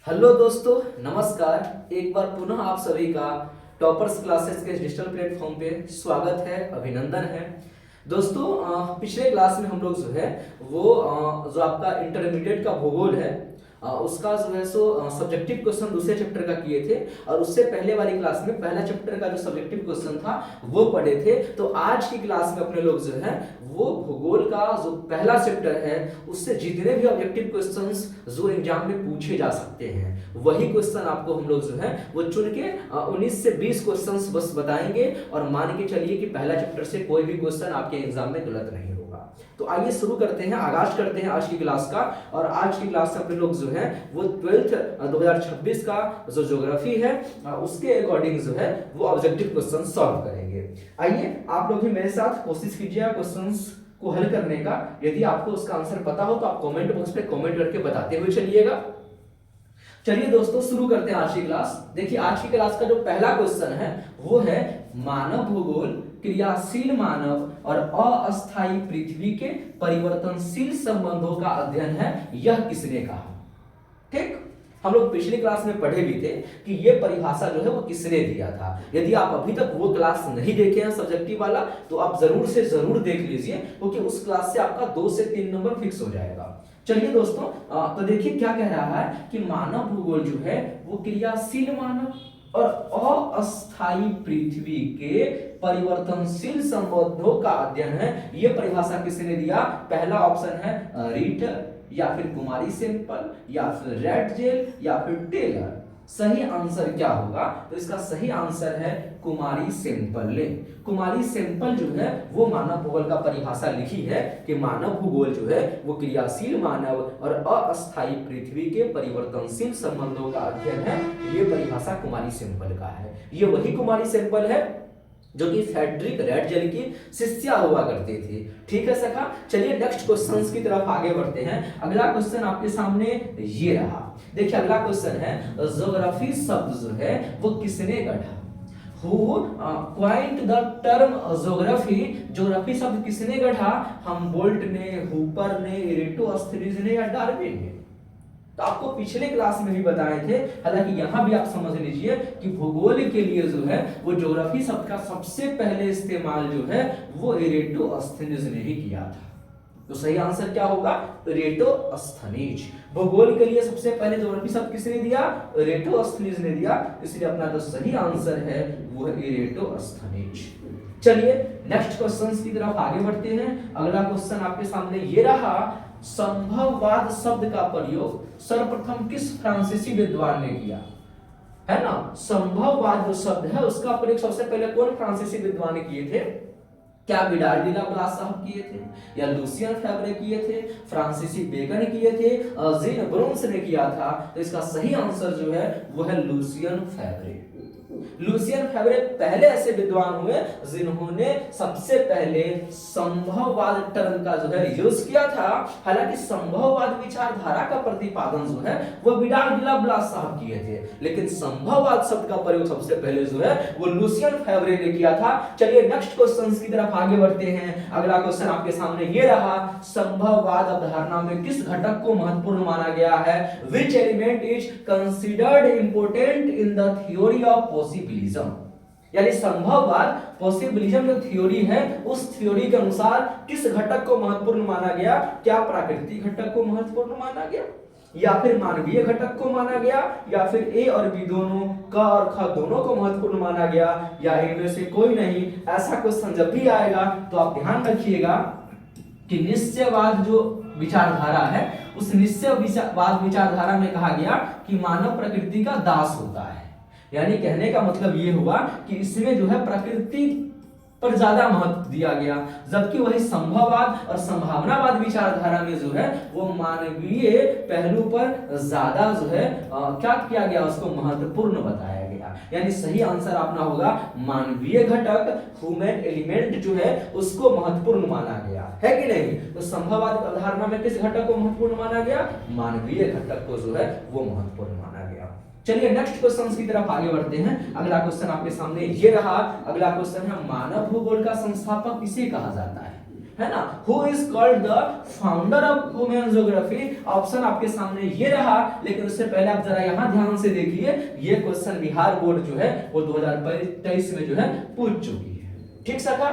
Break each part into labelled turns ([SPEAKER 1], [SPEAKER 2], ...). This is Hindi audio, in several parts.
[SPEAKER 1] हेलो दोस्तों, नमस्कार। एक बार पुनः आप सभी का टॉपर्स क्लासेस के डिजिटल प्लेटफॉर्म पे स्वागत है, अभिनंदन है। दोस्तों, पिछले क्लास में हम लोग जो है वो जो आपका इंटरमीडिएट का भूगोल है उसका जो है सो सब्जेक्टिव क्वेश्चन दूसरे चैप्टर का किए थे, और उससे पहले वाली क्लास में पहला चैप्टर का जो सब्जेक्टिव क्वेश्चन था वो पढ़े थे। तो आज की क्लास में अपने लोग जो है वो भूगोल का जो पहला चैप्टर है उससे जितने भी ऑब्जेक्टिव क्वेश्चंस जो एग्जाम में पूछे जा सकते हैं वही क्वेश्चन आपको हम लोग जो है वो चुन के 19 से 20 क्वेश्चंस बस बताएंगे, और मान के चलिए कि पहला चैप्टर से कोई भी क्वेश्चन आपके एग्जाम में गलत नहीं होगा। तो आइए शुरू करते हैं, आगाज करते हैं आज की क्लास का। और आज की क्लास में अपने लोग जो है वो 12th 2026 का जो ज्योग्राफी है उसके अकॉर्डिंग जो है वो ऑब्जेक्टिव क्वेश्चन सॉल्व करेंगे। आइए आप लोग भी मेरे साथ कोशिश कीजिए क्वेश्चंस को हल करने का। यदि आपको उसका आंसर पता हो तो आप कमेंट बॉक्स पे कमेंट करके बताते हुए चलिएगा। चलिए दोस्तों, शुरू करते हैं आज की क्लास। देखिए, आज की क्लास का जो पहला क्वेश्चन है वो है मानव भूगोल, क्रियाशील मानव और अस्थायी पृथ्वी के परिवर्तनशील संबंधों का अध्ययन है, यह किसने कहा। ठीक, हम लोग पिछली क्लास में पढ़े भी थे कि यह परिभाषा जो है वो किसने दिया था। यदि आप अभी तक वो क्लास नहीं देखे हैं सब्जेक्टिव वाला तो आप जरूर से जरूर देख लीजिए, क्योंकि उस क्लास से आपका 2 से 3 नंबर फिक्स हो जाएगा। चलिए दोस्तों, तो देखिए क्या कह रहा है कि मानव भूगोल जो है वो क्रियाशील मानव और अस्थायी पृथ्वी के परिवर्तनशील संबंधों का अध्ययन है। यह परिभाषा किसने दिया? पहला ऑप्शन है रीटर, या फिर कुमारी सेम्पल, या फिर रेडजेल, या फिर टेलर। सही आंसर क्या होगा? तो इसका सही आंसर है कुमारी सेम्पल ने। कुमारी सेम्पल जो है वो मानव भूगोल का परिभाषा लिखी है कि मानव भूगोल जो है वो क्रियाशील मानव और अस्थायी पृथ्वी के परिवर्तनशील संबंधों का अध्ययन है। ये परिभाषा कुमारी सेम्पल का है। ये वही कुमारी सेम्पल है जो कि फ्रेडरिक रेडजेल की शिष्या हुआ करती थी। ठीक है सखा, चलिए नेक्स्ट क्वेश्चंस की तरफ आगे बढ़ते हैं। अगला क्वेश्चन आपके सामने ये रहा। देखिए अगला क्वेश्चन है ज्योग्राफी शब्द जो है वो किसने गढ़ा? Who coined the term geography? Geography शब्द किसने गढ़ा? हम्बोल्ट ने, हूपर ने, इरेटोस्थनीज ने या डार्विन ने? तो आपको पिछले क्लास में भी बताए थे। हालांकि यहां भी आप समझ लीजिए कि भूगोल के लिए जो है वो ज्योग्राफी शब्द का सबसे पहले इस्तेमाल जो है वो इरेटोस्थनीज ने ही किया था। तो सही आंसर क्या होगा? इरेटोस्थनीज। भूगोल के लिए सबसे पहले ज्योग्राफी शब्द किसने दिया? इरेटोस्थनीज ने दिया। इसलिए अपना जो सही आंसर है वो है इरेटोस्थनीज। चलिए नेक्स्ट क्वेश्चंस की तरफ आगे बढ़ते हैं। अगला क्वेश्चन आपके सामने ये रहा। संभववाद शब्द का प्रयोग सर्वप्रथम किस फ्रांसीसी विद्वान ने किया? है ना, संभववाद जो शब्द है उसका प्रयोग सबसे पहले कौन फ्रांसीसी विद्वान ने किए थे? क्या विडाल डी ला प्लास साहब किए थे, या लूसियन फैब्रे किए थे, फ्रांसीसी बेकन किए थे, जीन ब्रोन्स ने किया था? तो इसका सही आंसर जो है वो है लूसियन फैब्रे। लूसियन फैब्रे पहले ऐसे विद्वान हुए जिन्होंने सबसे पहले संभववाद टर्म का जो है यूज किया था। हालांकि संभववाद विचारधारा का प्रतिपादन जो है वो विडाल डी ला ब्लास साहब किए थे, लेकिन संभववाद शब्द का प्रयोग सबसे पहले जो है वो लूसियन फैब्रे ने किया था। चलिए नेक्स्ट क्वेश्चंस की तरफ आगे बढ़ते हैं। अगला क्वेश्चन आपके सामने ये रहा। संभववाद अवधारणा में किस घटक को महत्वपूर्ण माना गया है? Which element is considered important in the theory of possibilism? यानी संभववाद पॉसिबिलिज्म जो थ्योरी है उस थ्योरी के अनुसार किस घटक को महत्वपूर्ण माना गया? क्या प्राकृतिक घटक को महत्वपूर्ण माना गया, या फिर मानवीय घटक को माना गया, या फिर ए और बी दोनों, क और ख दोनों को महत्वपूर्ण माना गया, या इनमें से कोई नहीं? ऐसा क्वेश्चन जब भी आएगा तो आप ध्यान रखिएगा कि निश्चयवाद जो विचारधारा है उस निश्चयवाद विचारधारा में कहा गया कि मानव प्रकृति का दास होता है। यानी कहने का मतलब ये हुआ कि इसमें जो है प्रकृति पर ज्यादा महत्व दिया गया, जबकि वही संभववाद और संभावनावाद विचारधारा में जो है वो मानवीय पहलू पर ज्यादा जो है क्या किया गया, उसको महत्वपूर्ण बताया गया। यानी सही आंसर अपना होगा मानवीय घटक, ह्यूमन एलिमेंट जो है उसको महत्वपूर्ण माना गया है कि नहीं? तो संभववाद अवधारणा में किस घटक को महत्वपूर्ण माना गया? मानवीय घटक को जो है वो महत्वपूर्ण माना गया। चलिए नेक्स्ट क्वेश्चंस की तरफ आगे बढ़ते हैं। अगला क्वेश्चन आपके सामने ये रहा। अगला क्वेश्चन है मानव भूगोल का संस्थापक किसे कहा जाता है? है ना, who is called the founder of women geography. Option आपके सामने ये रहा, लेकिन उससे पहले आप जरा यहां ध्यान से देखिए, ये क्वेश्चन बिहार बोर्ड जो है वो 2023 में जो है पूछ चुकी है। ठीक सका।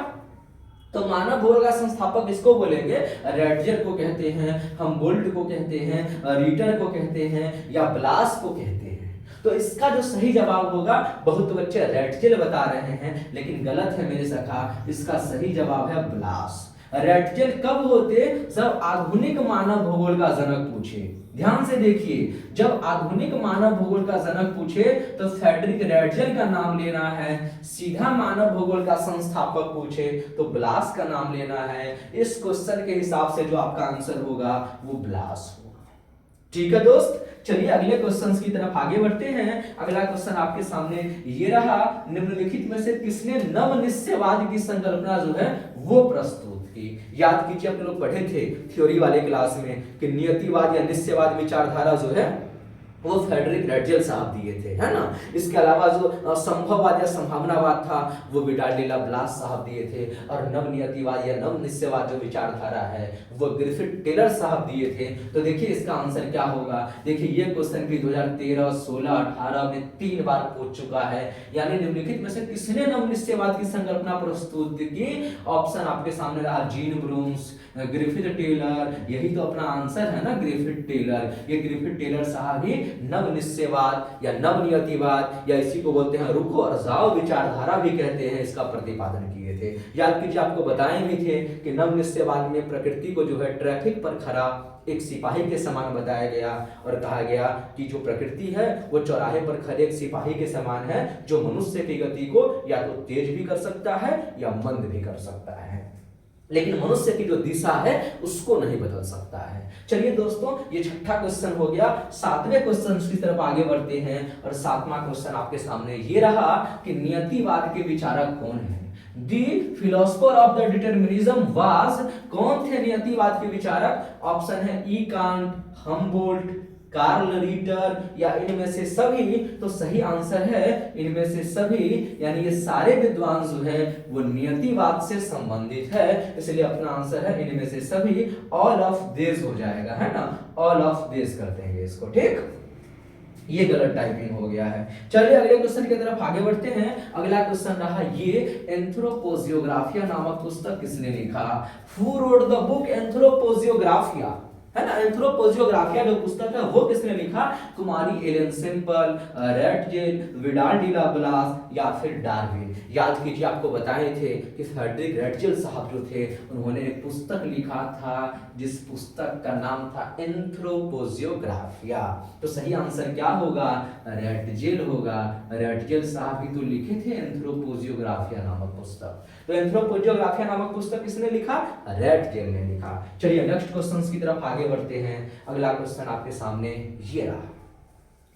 [SPEAKER 1] तो मानव भूगोल का संस्थापक किसको बोलेंगे? रैटजेल को कहते हैं, हमबोल्ट को कहते हैं, रीटर को कहते हैं, या ब्लास को कहते हैं। तो इसका जो सही जवाब होगा, बहुत बच्चे रैटजेल बता रहे हैं, लेकिन गलत है मेरे सखा, इसका सही जवाब है ब्लास। रैटजेल कब होते? जब आधुनिक मानव भूगोल का जनक पूछे। ध्यान से देखिए, जब आधुनिक मानव भूगोल का जनक पूछे तो फ्रेडरिक रैटजेल का नाम लेना है। सीधा मानव भूगोल का संस्थापक पूछे तो ब्लास का नाम लेना है। इस क्वेश्चन के हिसाब से जो आपका आंसर होगा वो ब्लास होगा। ठीक है दोस्त, चलिए अगले क्वेश्चंस की तरफ आगे बढ़ते हैं। अगला क्वेश्चन आपके सामने ये रहा, निम्नलिखित में से किसने नवनिश्चयवाद की संकल्पना जो है वो प्रस्तुत की? याद कीजिए, आप लोग पढ़े थे थ्योरी वाले क्लास में कि नियतिवाद या निश्चयवाद विचारधारा जो है वो फ्रेडरिक रैटजेल साहब दिए थे, है ना। इसके अलावा जो संभववाद या संभावनावाद था वो विडार्डिला ब्लास साहब दिए थे, और नवनियतिवाद या नवनिश्चयवाद जो विचारधारा है वो ग्रिफिथ टेलर साहब दिए थे। तो देखिए इसका आंसर क्या होगा। देखिए ये क्वेश्चन भी 2013, 16, 18 में 3 बार पूछ चुका है। यानी निम्नलिखित में से किसने नवनिश्चयवाद की संकल्पना प्रस्तुत की? ऑप्शन आपके सामने रहा जीन ब्रूम्स, ग्रिफिथ टेलर, यही तो अपना आंसर है ना, ग्रिफिथ टेलर। ये ग्रिफिथ टेलर साहब ही नवनिश्चयवाद या नवनियतिवाद या इसी को बोलते हैं रुको और जाओ विचारधारा भी कहते हैं, इसका प्रतिपादन किए थे। याद कीजिए, आपको बताए भी थे कि नवनिश्चयवाद में प्रकृति को जो है ट्रैफिक पर खड़ा एक सिपाही के समान बताया गया, और कहा गया कि जो प्रकृति है वो चौराहे पर खड़े एक सिपाही के समान है, जो मनुष्य की गति को या तो तेज भी कर सकता है या मंद भी कर सकता है, लेकिन मनुष्य की जो दिशा है उसको नहीं बदल सकता है। चलिए दोस्तों, ये छठा क्वेश्चन हो गया। सातवें क्वेश्चन की तरफ आगे बढ़ते हैं, और सातवां क्वेश्चन आपके सामने ये रहा कि नियतिवाद के विचारक कौन है? The philosopher of the determinism was, कौन थे नियतिवाद के विचारक? ऑप्शन है E Kant, Humboldt, Carl Ritter, या इनमें से सभी। तो सही आंसर है इनमें से सभी, यानी ये सारे विद्वान जो है वो नियतिवाद से संबंधित है, इसलिए अपना आंसर है इनमें से सभी। ऑल ऑफ दिस हो जाएगा, है ना, ऑल ऑफ दिस कर देंगे इसको। ठीक, ये गलत टाइपिंग हो गया है। चलिए अगले क्वेश्चन की तरफ आगे बढ़ते हैं। अगला क्वेश्चन रहा ये, एंथ्रोपोजियोग्राफिया नामक पुस्तक किसने लिखा? हु रोट द बुक एंथ्रोपोजियोग्राफिया, है ना। एंथ्रोपोजियोग्राफिया जो पुस्तक है वो किसने लिखा? कुमारी एलन सिंपल, रैटजेल, विडार्डिला ब्लास, या फिर डार्विन। याद कीजिए, आपको बताए थे कि फ्रेडरिक रैटजेल साहब जो थे उन्होंने एक पुस्तक लिखा था जिस पुस्तक का नाम था एंथ्रोपोजियोग्राफिया। तो सही आंसर क्या होगा? रैटजेल होगा। रैटजेल साहब ही तो लिखे थे एंथ्रोपोजियोग्राफिया नामक पुस्तक। तो एंथ्रोपोजियोग्राफिया नामक पुस्तक किसने लिखा? रैटजेल ने लिखा। चलिए नेक्स्ट क्वेश्चन की तरफ आगे बढ़ते हैं। अगला क्वेश्चन आपके सामने ये रहा।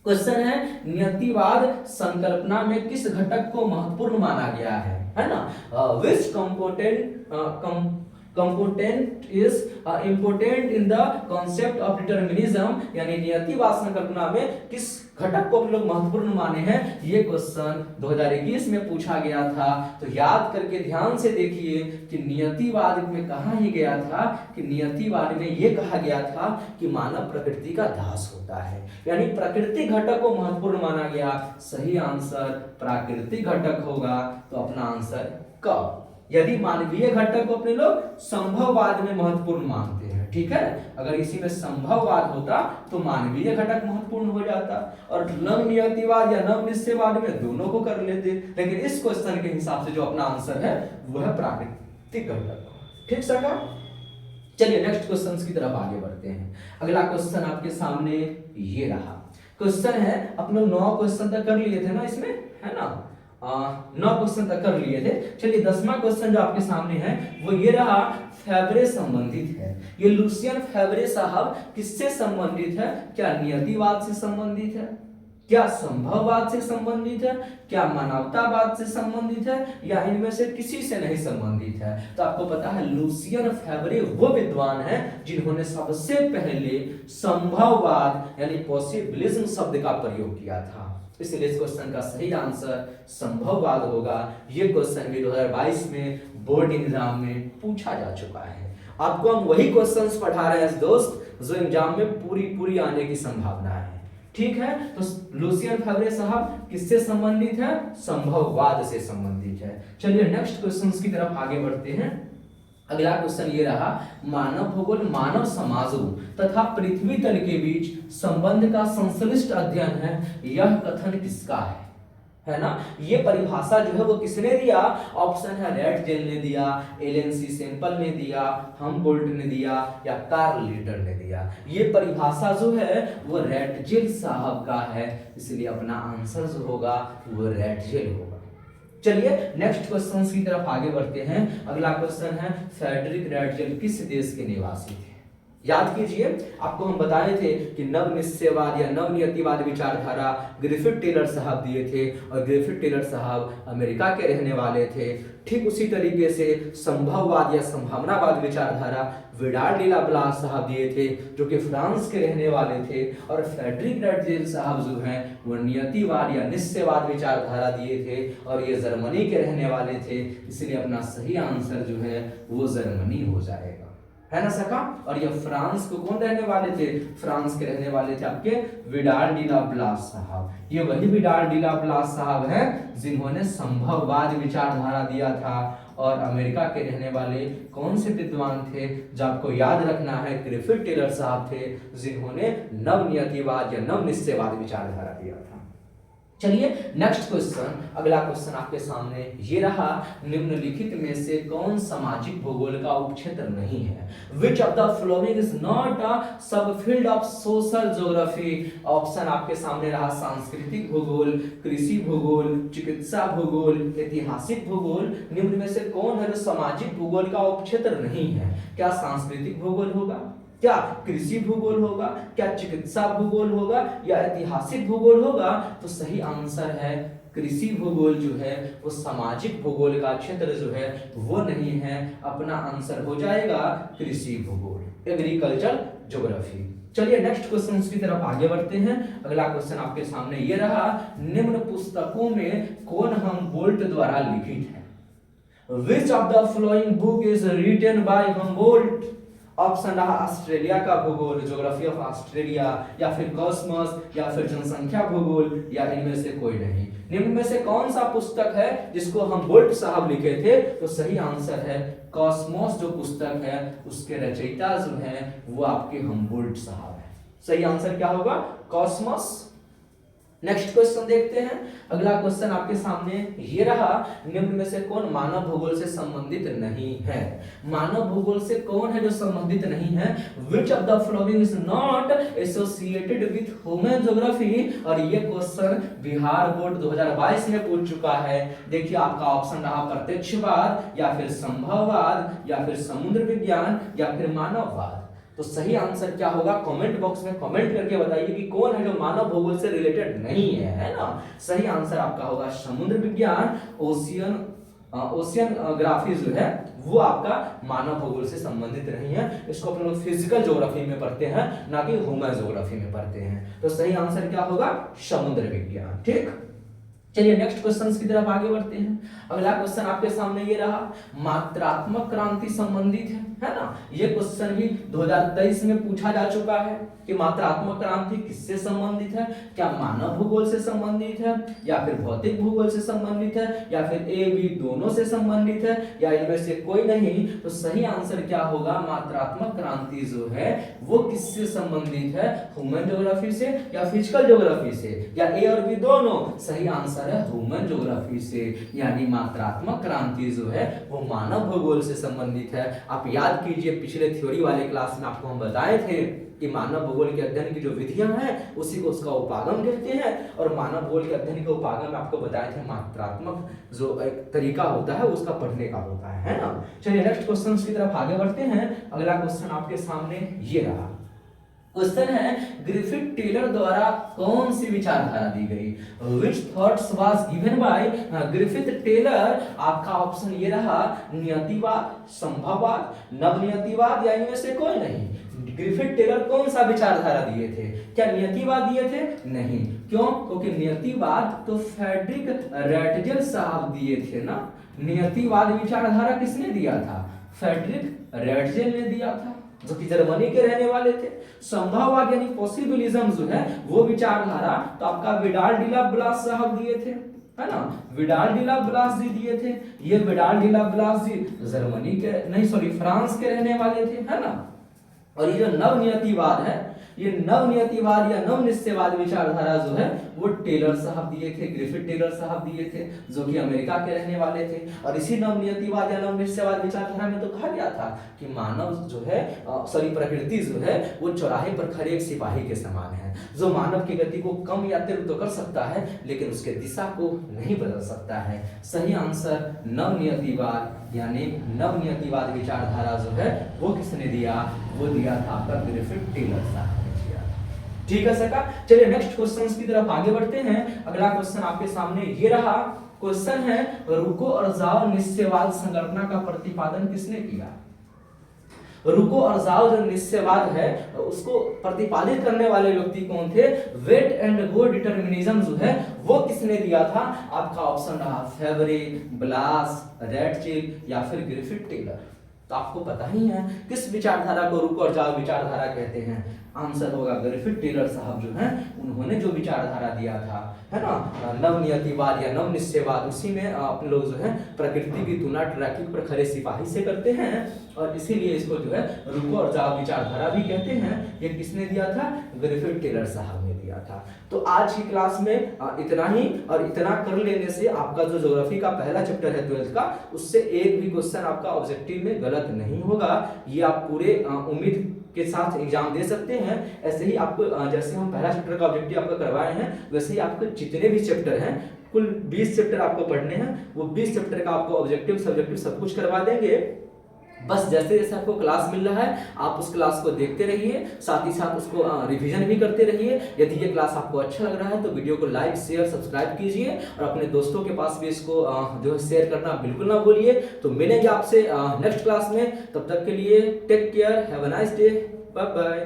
[SPEAKER 1] क्वेश्चन है, नियतिवाद संकल्पना में किस घटक को महत्वपूर्ण माना गया है ना। विच component is important in the concept of determinism, यानी नियतिवाद संकल्पना में किस घटक को हम लोग महत्वपूर्ण माने हैं। ये क्वेश्चन 2021 में पूछा गया था। तो याद करके ध्यान से देखिए कि नियतिवाद में कहा ही गया था कि नियतिवाद में ये कहा गया था कि मानव प्रकृति का दास होता है, यानी प्राकृतिक घटक को महत्वपूर्ण माना गया। सही आंसर प्राकृतिक घटक होगा। तो अपना आंसर क। यदि मानवीय घटक को अपने लोग संभववाद में महत्वपूर्ण मानते हैं, ठीक है। अगर इसी में संभववाद होता तो मानवीय घटक महत्वपूर्ण हो जाता, और नवनियतिवाद या नवनिश्चयवाद में दोनों को कर लेते। लेकिन इस क्वेश्चन के हिसाब से जो अपना आंसर है वो है प्राकृतिक घटक। ठीक सका। चलिए नेक्स्ट क्वेश्चन की तरफ आगे बढ़ते हैं। अगला क्वेश्चन आपके सामने ये रहा। क्वेश्चन है, अपने 9 क्वेश्चन तक कर लिए थे ना इसमें, है ना, 9 क्वेश्चन तक कर लिए थे। चलिए 10वां क्वेश्चन जो आपके सामने है वो ये रहा, फेब्रे संबंधित है। ये लुसियन फेब्रे साहब किससे संबंधित है? क्या नियतिवाद से संबंधित है, क्या संभववाद से संबंधित है, क्या मानवतावाद से संबंधित है, या इनमें से किसी से नहीं संबंधित है? तो आपको पता है लुसियन फेब्रे वो विद्वान है जिन्होंने सबसे पहले संभववाद यानी पॉसिबिलिज्म शब्द का प्रयोग किया था। इसलिए इस क्वेश्चन का सही आंसर संभववाद होगा। ये क्वेश्चन भी 2022 में बोर्ड एग्जाम में पूछा जा चुका है। आपको हम वही क्वेश्चंस पढ़ा रहे हैं दोस्त जो एग्जाम में पूरी आने की संभावना है। ठीक है, तो लुसियन फेवरे साहब किससे संबंधित है? संभववाद से संबंधित है। चलिए नेक्स्ट क्वेश्चंस की तरफ आगे बढ़ते हैं। अगला क्वेश्चन ये रहा, मानव भूगोल मानव समाजों तथा पृथ्वी तल के बीच संबंध का संश्लिष्ट अध्ययन है, यह कथन किसका है ना? ये परिभाषा जो है वो किसने दिया? ऑप्शन है रैटजेल ने दिया, एलन सी सैंपल ने दिया, हमबोल्ट ने दिया या कार्ल लिटर ने दिया। ये परिभाषा जो है वो रैटजेल साहब का है, इसलिए अपना आंसर जो होगा वो रैटजेल होगा। चलिए नेक्स्ट क्वेश्चन की तरफ आगे बढ़ते हैं। अगला क्वेश्चन है, फ्रेडरिक रैटजेल किस देश के निवासी थे? याद कीजिए, आपको हम बताए थे कि नव निश्चयवाद या नव नियतिवाद विचारधारा ग्रिफिथ टेलर साहब दिए थे और ग्रिफिथ टेलर साहब अमेरिका के रहने वाले थे। ठीक उसी तरीके से संभववाद या संभावनावाद विचारधारा विडाल डी लाप्लास साहब दिए थे जो कि फ्रांस के रहने वाले थे। और फ्रेडरिक रैटजेल साहब जो हैं वो नियतिवाद या निश्चयवाद विचारधारा दिए थे और ये जर्मनी के रहने वाले थे, इसलिए अपना सही आंसर जो है वो जर्मनी हो जाएगा, है ना सका। और ये फ्रांस को कौन रहने वाले थे? फ्रांस के रहने वाले थे आपके विडाल डी लाप्लास साहब। ये वही विडाल डी लाप्लास साहब हैं जिन्होंने संभववाद विचारधारा दिया था। और अमेरिका के रहने वाले कौन से विद्वान थे जो आपको याद रखना है? ग्रिफिथ टेलर साहब थे जिन्होंने नव नियतिवाद या नव निश्चयवाद विचारधारा दिया था। चलिए नेक्स्ट क्वेश्चन, अगला क्वेश्चन आपके सामने ये रहा, निम्नलिखित में से कौन सामाजिक भूगोल का उपक्षेत्र नहीं है? Which of the following is not a subfield of social geography? Option आपके सामने रहा, सांस्कृतिक भूगोल, कृषि भूगोल, चिकित्सा भूगोल, ऐतिहासिक भूगोल। निम्न में से कौन है जो सामाजिक भूगोल का उपक्षेत्र नहीं है? क्या सांस्कृतिक भूगोल होगा, क्या कृषि भूगोल होगा, क्या चिकित्सा भूगोल होगा या ऐतिहासिक भूगोल होगा? तो सही आंसर है कृषि भूगोल जो है वो सामाजिक भूगोल का क्षेत्र जो है वो नहीं है। अपना आंसर हो जाएगा कृषि भूगोल, एग्रीकल्चर ज्योग्राफी। चलिए नेक्स्ट क्वेश्चन की तरफ आगे बढ़ते हैं। अगला क्वेश्चन आपके सामने ये रहा, निम्न पुस्तकों में कौन हमबोल्ट द्वारा लिखित है? Which of the following book is written by Humboldt? Option रहा ऑस्ट्रेलिया का भूगोल, ज्योग्राफी ऑफ ऑस्ट्रेलिया, या फिर कॉस्मोस, या फिर जनसंख्या भूगोल, या इनमें से कोई नहीं। निम्न में से कौन सा पुस्तक है जिसको हमबोल्ट साहब लिखे थे? तो सही आंसर है कॉस्मोस जो पुस्तक है उसके रचयिता जो है वो आपके हमबोल्ट साहब है। सही आंसर क्या होगा? कॉस्मोस। नेक्स्ट क्वेश्चन देखते हैं। अगला क्वेश्चन आपके सामने ये रहा, निम्न में से कौन मानव भूगोल से संबंधित नहीं है? मानव भूगोल से कौन है जो संबंधित नहीं है? Which of the following is not associated with human geography? और ये क्वेश्चन बिहार बोर्ड 2022 में पूछ चुका है। देखिए आपका ऑप्शन रहा प्रत्यक्षवाद, या फिर संभववाद, या फिर समुद्र विज्ञान, या फिर मानववाद। तो सही आंसर क्या होगा? कमेंट बॉक्स में कमेंट करके बताइए कि कौन है जो मानव भूगोल से रिलेटेड नहीं है ना। सही आंसर आपका होगा समुद्र विज्ञान, ओशियनग्राफी जो है वो आपका मानव भूगोल से संबंधित नहीं है। इसको अपन लोग फिजिकल ज्योग्राफी में पढ़ते हैं, ना कि ह्यूमन ज्योग्राफी में पढ़ते हैं। तो सही आंसर क्या होगा? समुद्र विज्ञान। ठीक, चलिए नेक्स्ट क्वेश्चन की तरफ आगे बढ़ते हैं। अगला क्वेश्चन आपके सामने ये रहा, मात्रात्मक क्रांति संबंधित है ना। ये क्वेश्चन भी 2023 में पूछा जा चुका है कि मात्रात्मक क्रांति किससे संबंधित है? क्या मानव भूगोल से संबंधित है, या फिर भौतिक भूगोल से संबंधित है, या फिर ए बी दोनों से संबंधित है, या इनमें से कोई नहीं? तो सही आंसर क्या होगा? मात्रात्मक क्रांति जो है वो किससे संबंधित है? ह्यूमन ज्योग्राफी से या फिजिकल ज्योग्राफी से, या ए और बी दोनों? सही आंसर है ह्यूमन ज्योग्राफी से। यानी मात्रात्मक क्रांति जो है वो मानव भूगोल से संबंधित है। आप याद कीजिए पिछले थ्योरी वाले क्लास में आपको हम बताए थे कि मानव भूगोल के अध्ययन की जो विधियां हैं उसी को उसका उपागम कहते हैं। और मानव भूगोल के अध्ययन के उपागम में आपको बताए थे मात्रात्मक जो एक तरीका होता है उसका पढ़ने का होता है ना। चलिए नेक्स्ट क्वेश्चन की तरफ आगे बढ़ते हैं। अगला क्वेश्चन आपके सामने ये रहा, क्वेश्चन है ग्रिफिथ टेलर द्वारा कौन सी विचारधारा दी गई? Which thoughts was given by Griffith Taylor? आपका ऑप्शन ये रहा, नियतिवाद, संभववाद, नवनियतिवाद, या इनमें से कोई नहीं। ग्रिफिथ टेलर कौन सा विचारधारा दिए थे? क्या नियतिवाद दिए थे? नहीं। क्यों? क्योंकि नियतिवाद तो फ्रेडरिक रैटजेल साहब दिए थे ना। नियतिवाद विचारधारा किसने दिया था? फ्रेडरिक रेटजेल ने दिया था, जो कि जर्मनी के रहने वाले थे। संभववाद यानी पॉसिबिलिज्म जो है वो विचारधारा तो आपका विडाल डी ला ब्लास साहब दिए थे, है ना, विडाल डी ला ब्लास जी दिए थे। ये विडाल डी ला ब्लास जी जर्मनी के नहीं सॉरी फ्रांस के रहने वाले थे, है ना। और ये जो नवनियतिवाद है, ये नवनियतिवाद या नवनिश्चयवाद विचारधारा जो है वो टेलर साहब दिए थे, ग्रिफिथ टेलर साहब दिए थे, जो कि अमेरिका के रहने वाले थे। और इसी नवनियतिवाद या नवनिश्चयवाद विचारधारा में तो कहा गया था कि मानव जो है सॉरी प्रकृति जो है वो चौराहे पर खड़े एक सिपाही के समान है, जो मानव की गति को कम या तीव्र तो कर सकता है लेकिन उसके दिशा को नहीं बदल सकता है। सही आंसर नवनियतिवाद यानी नवनियतिवाद विचारधारा जो है वो किसने दिया? वो दिया था आपका ग्रिफिथ टेलर साहब ने दिया। ठीक है सका, चलिए नेक्स्ट क्वेश्चंस की तरफ आगे बढ़ते हैं। अगला क्वेश्चन आपके सामने ये रहा। क्वेश्चन है रुको और जाओ निश्चयवाद संकल्पना का प्रतिपादन किसने किया? रुको और जाओ जो निश्चयवाद है उसको प्रतिपादित करने वाले व्यक्ति कौन थे? वेट एंड गो डिटरमिनिज्म जो है वो किसने दिया था? आपका ऑप्शन रहा फेवरे, ब्लास, रेटजेल या फिर ग्रिफिथ टेलर। तो आपको पता ही है किस विचारधारा को रुको और जाओ विचारधारा कहते हैं। आंसर होगा ग्रिफिथ टेलर साहब जो हैं उन्होंने जो विचारधारा दिया था, है ना, नवनियतिवाद या नवनिश्चयवाद, उसी में अपने लोग जो है प्रकृति की तुलना ट्रैफिक पर खड़े सिपाही से करते हैं और इसीलिए इसको जो है रुको और जाओ विचारधारा भी कहते हैं। ये किसने दिया था? ग्रिफिथ टेलर साहब ने दिया था। तो आज की क्लास में इतना ही, और इतना कर लेने से आपका जो ज्योग्राफी का पहला चैप्टर है 12th का, उससे एक भी क्वेश्चन आपका ऑब्जेक्टिव में गलत नहीं होगा। ये आप पूरे उम्मीद के साथ एग्जाम दे सकते हैं। ऐसे ही आपको जैसे हम पहला चैप्टर का ऑब्जेक्टिव आपको करवाए हैं वैसे ही आपको जितने भी चैप्टर हैं, कुल 20 चैप्टर आपको पढ़ने हैं, वो 20 चैप्टर का आपको ऑब्जेक्टिव सब्जेक्टिव सब कुछ करवा देंगे। बस जैसे जैसे आपको क्लास मिल रहा है आप उस क्लास को देखते रहिए, साथ ही साथ उसको रिवीजन भी करते रहिए। यदि ये क्लास आपको अच्छा लग रहा है तो वीडियो को लाइक शेयर सब्सक्राइब कीजिए और अपने दोस्तों के पास भी इसको जो है शेयर करना बिल्कुल ना भूलिए। तो मिलेंगे आपसे नेक्स्ट क्लास में, तब तक के लिए take care, have a nice day, bye bye.